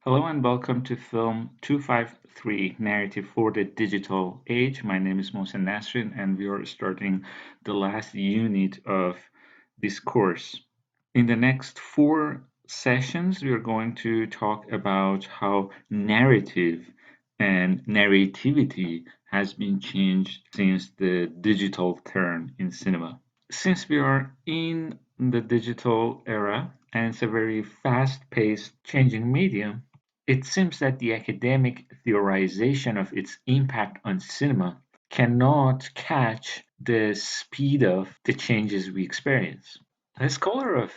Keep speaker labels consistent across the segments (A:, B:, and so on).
A: Hello and welcome to Film 253 Narrative for the Digital Age. My name is Mohsen Nasrin, and we are starting the last unit of this course. In the next four sessions, we are going to talk about how narrative and narrativity has been changed since the digital turn in cinema. Since we are in the digital era and it's a very fast-paced changing medium, it seems that the academic theorization of its impact on cinema cannot catch the speed of the changes we experience. A scholar of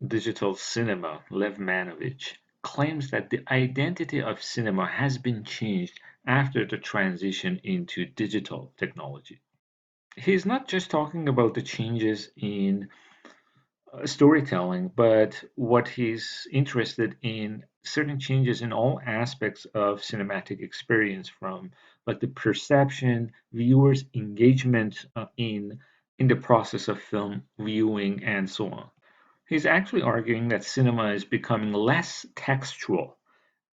A: digital cinema, Lev Manovich, claims that the identity of cinema has been changed after the transition into digital technology. He's not just talking about the changes in storytelling, but what he's interested in certain changes in all aspects of cinematic experience, from like the perception, viewers' engagement in the process of film viewing, and so on. He's actually arguing that cinema is becoming less textual,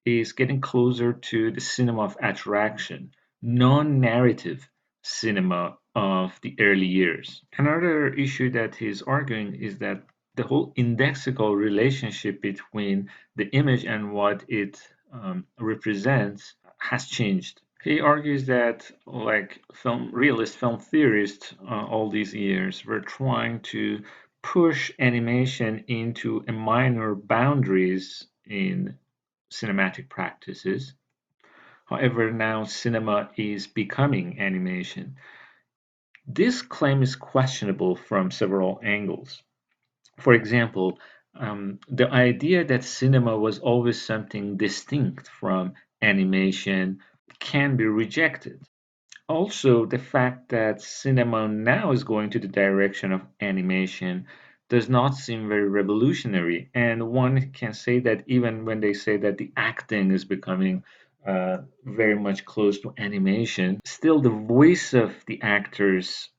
A: is getting closer to the cinema of attraction, non-narrative cinema of the early years. Another issue that he's arguing is that the whole indexical relationship between the image and what it represents has changed. He argues that, like realist film theorists, all these years were trying to push animation into a minor boundaries in cinematic practices. However, now cinema is becoming animation. This claim is questionable from several angles. For example, the idea that cinema was always something distinct from animation can be rejected. Also, the fact that cinema now is going to the direction of animation does not seem very revolutionary. And one can say that even when they say that the acting is becoming very much close to animation, still the voice of the actors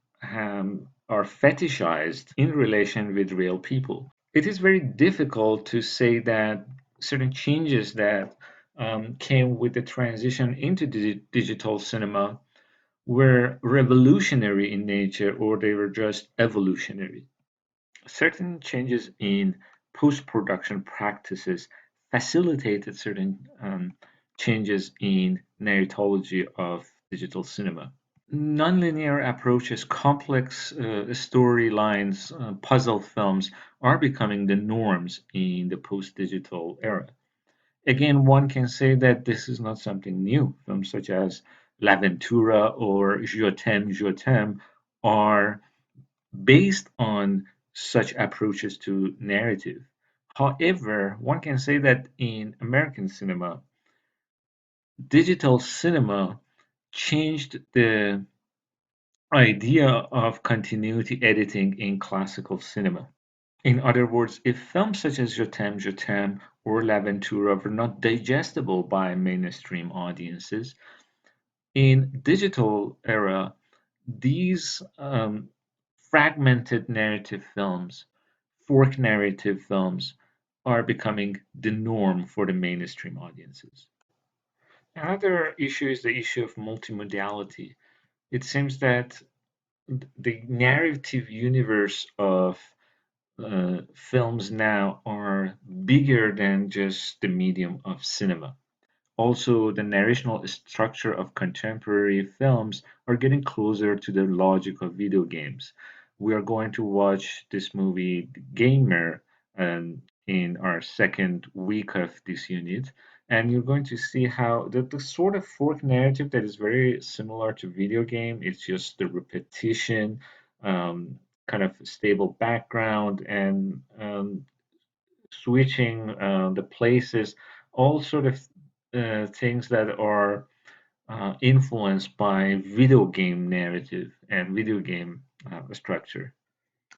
A: are fetishized in relation with real people. It is very difficult to say that certain changes that came with the transition into digital cinema were revolutionary in nature or they were just evolutionary. Certain changes in post production practices facilitated certain changes in narratology of digital cinema. Nonlinear approaches, complex storylines, puzzle films are becoming the norms in the post digital era. Again, one can say that this is not something new. Films such as L'Aventura or Je t'aime are based on such approaches to narrative. However, one can say that in American cinema, digital cinema changed the idea of continuity editing in classical cinema. In other words, if films such as Je t'aime, or L'Aventura were not digestible by mainstream audiences, in digital era, these fragmented narrative films, fork narrative films, are becoming the norm for the mainstream audiences. Another issue is the issue of multimodality. It seems that the narrative universe of films now are bigger than just the medium of cinema. Also, the narrational structure of contemporary films are getting closer to the logic of video games. We are going to watch this movie Gamer in our second week of this unit, and you're going to see how the sort of fork narrative that is very similar to video game. It's just the repetition, kind of stable background, and switching the places, all sort of things that are influenced by video game narrative and video game structure.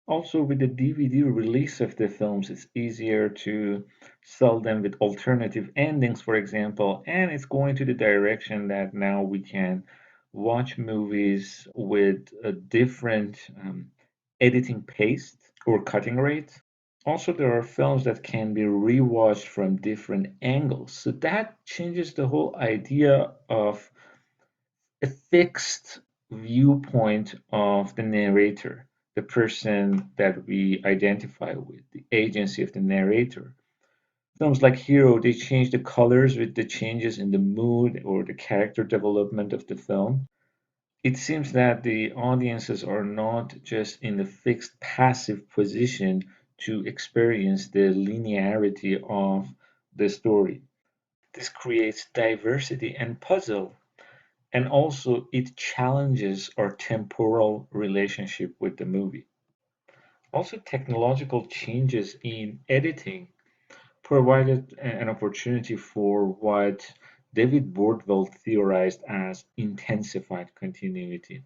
A: Also, with the DVD release of the films, it's easier to sell them with alternative endings, for example, and it's going to the direction that now we can watch movies with a different editing pace or cutting rate. Also, there are films that can be rewatched from different angles. So that changes the whole idea of a fixed viewpoint of the narrator, the person that we identify with, the agency of the narrator. Films like Hero, they change the colors with the changes in the mood or the character development of the film. It seems that the audiences are not just in a fixed passive position to experience the linearity of the story. This creates diversity and puzzle, and also it challenges our temporal relationship with the movie. Also, technological changes in editing provided an opportunity for what David Bordwell theorized as intensified continuity.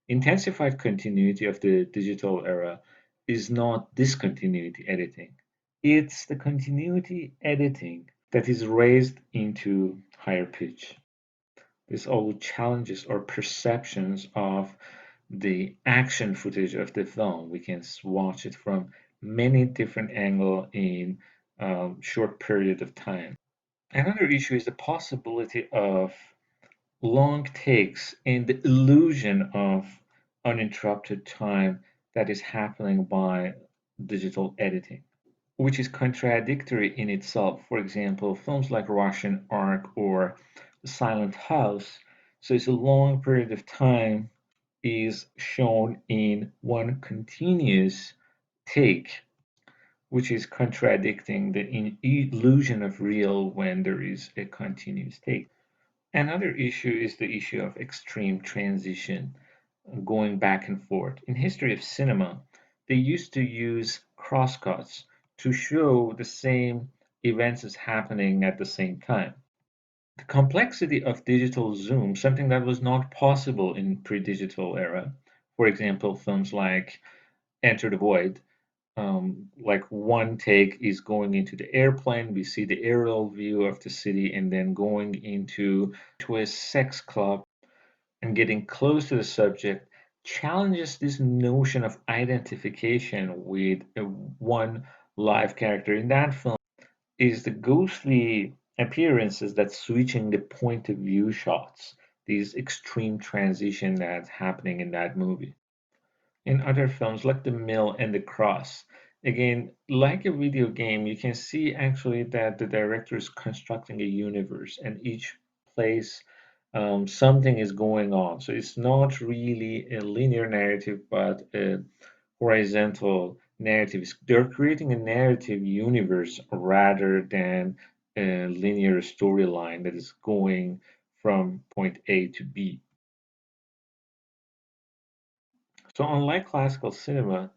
A: Intensified continuity of the digital era is not discontinuity editing. It's the continuity editing that is raised into higher pitch. This all challenges our perceptions of the action footage of the film. We can watch it from many different angles in a short period of time. Another issue is the possibility of long takes and the illusion of uninterrupted time that is happening by digital editing, which is contradictory in itself. For example, films like Russian Ark or The Silent House, so it's a long period of time is shown in one continuous take, which is contradicting the illusion of real when there is a continuous take. Another issue is the issue of extreme transition, going back and forth. In history of cinema, they used to use crosscuts to show the same events as happening at the same time. The complexity of digital zoom, something that was not possible in pre-digital era. For example, films like Enter the Void, like one take is going into the airplane, we see the aerial view of the city, and then going into to a sex club and getting close to the subject challenges this notion of identification with one live character. In that film is the ghostly appearances that switching the point of view shots, these extreme transition that's happening in that movie. In other films like The Mill and The Cross, again, like a video game, you can see actually that the director is constructing a universe and each place something is going on. So it's not really a linear narrative, but a horizontal narrative. They're creating a narrative universe rather than a linear storyline that is going from point A to B. So unlike classical cinema,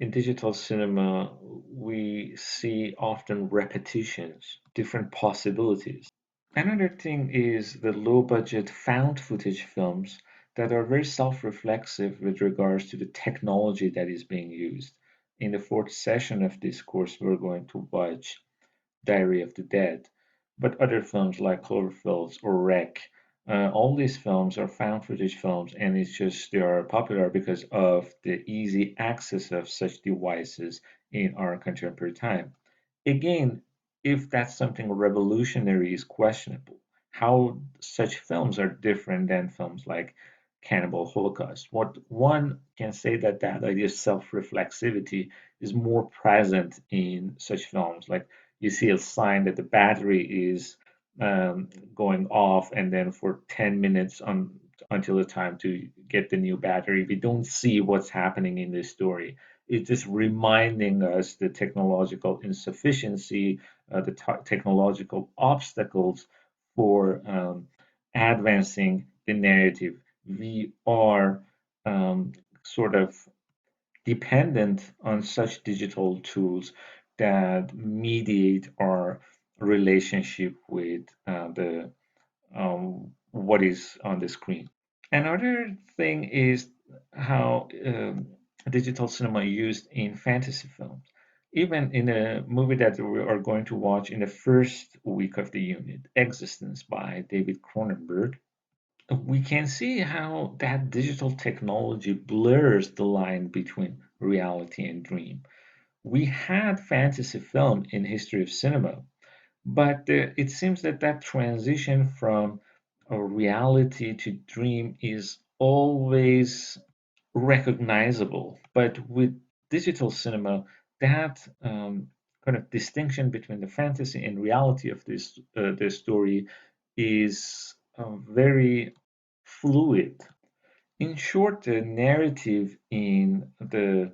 A: in digital cinema, we see often repetitions, different possibilities. Another thing is the low budget found footage films that are very self reflexive with regards to the technology that is being used. In the fourth session of this course, we're going to watch Diary of the Dead. But other films like Cloverfields or Wreck, all these films are found footage films, and it's just they are popular because of the easy access of such devices in our contemporary time. Again, if that's something revolutionary is questionable, how such films are different than films like Cannibal Holocaust. What one can say that that idea of self-reflexivity is more present in such films. Like you see a sign that the battery is going off, and then for 10 minutes until the time to get the new battery, we don't see what's happening in this story. It's just reminding us the technological insufficiency, the technological obstacles for advancing the narrative. We are sort of dependent on such digital tools that mediate our relationship with the what is on the screen. Another thing is how digital cinema used in fantasy films. Even in a movie that we are going to watch in the first week of the unit, Existence by David Cronenberg, we can see how that digital technology blurs the line between reality and dream. We had fantasy film in history of cinema, but it seems that that transition from a reality to dream is always recognizable. But with digital cinema, that kind of distinction between the fantasy and reality of this story is very fluid. In short, the narrative in the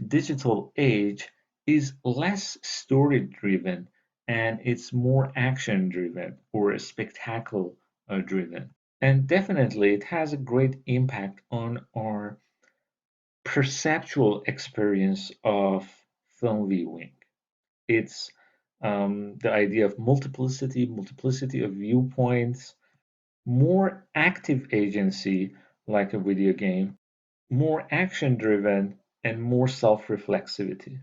A: digital age is less story driven and it's more action driven or spectacle driven. And definitely, it has a great impact on our perceptual experience of film viewing. It's the idea of multiplicity of viewpoints, more active agency like a video game, more action driven, and more self reflexivity.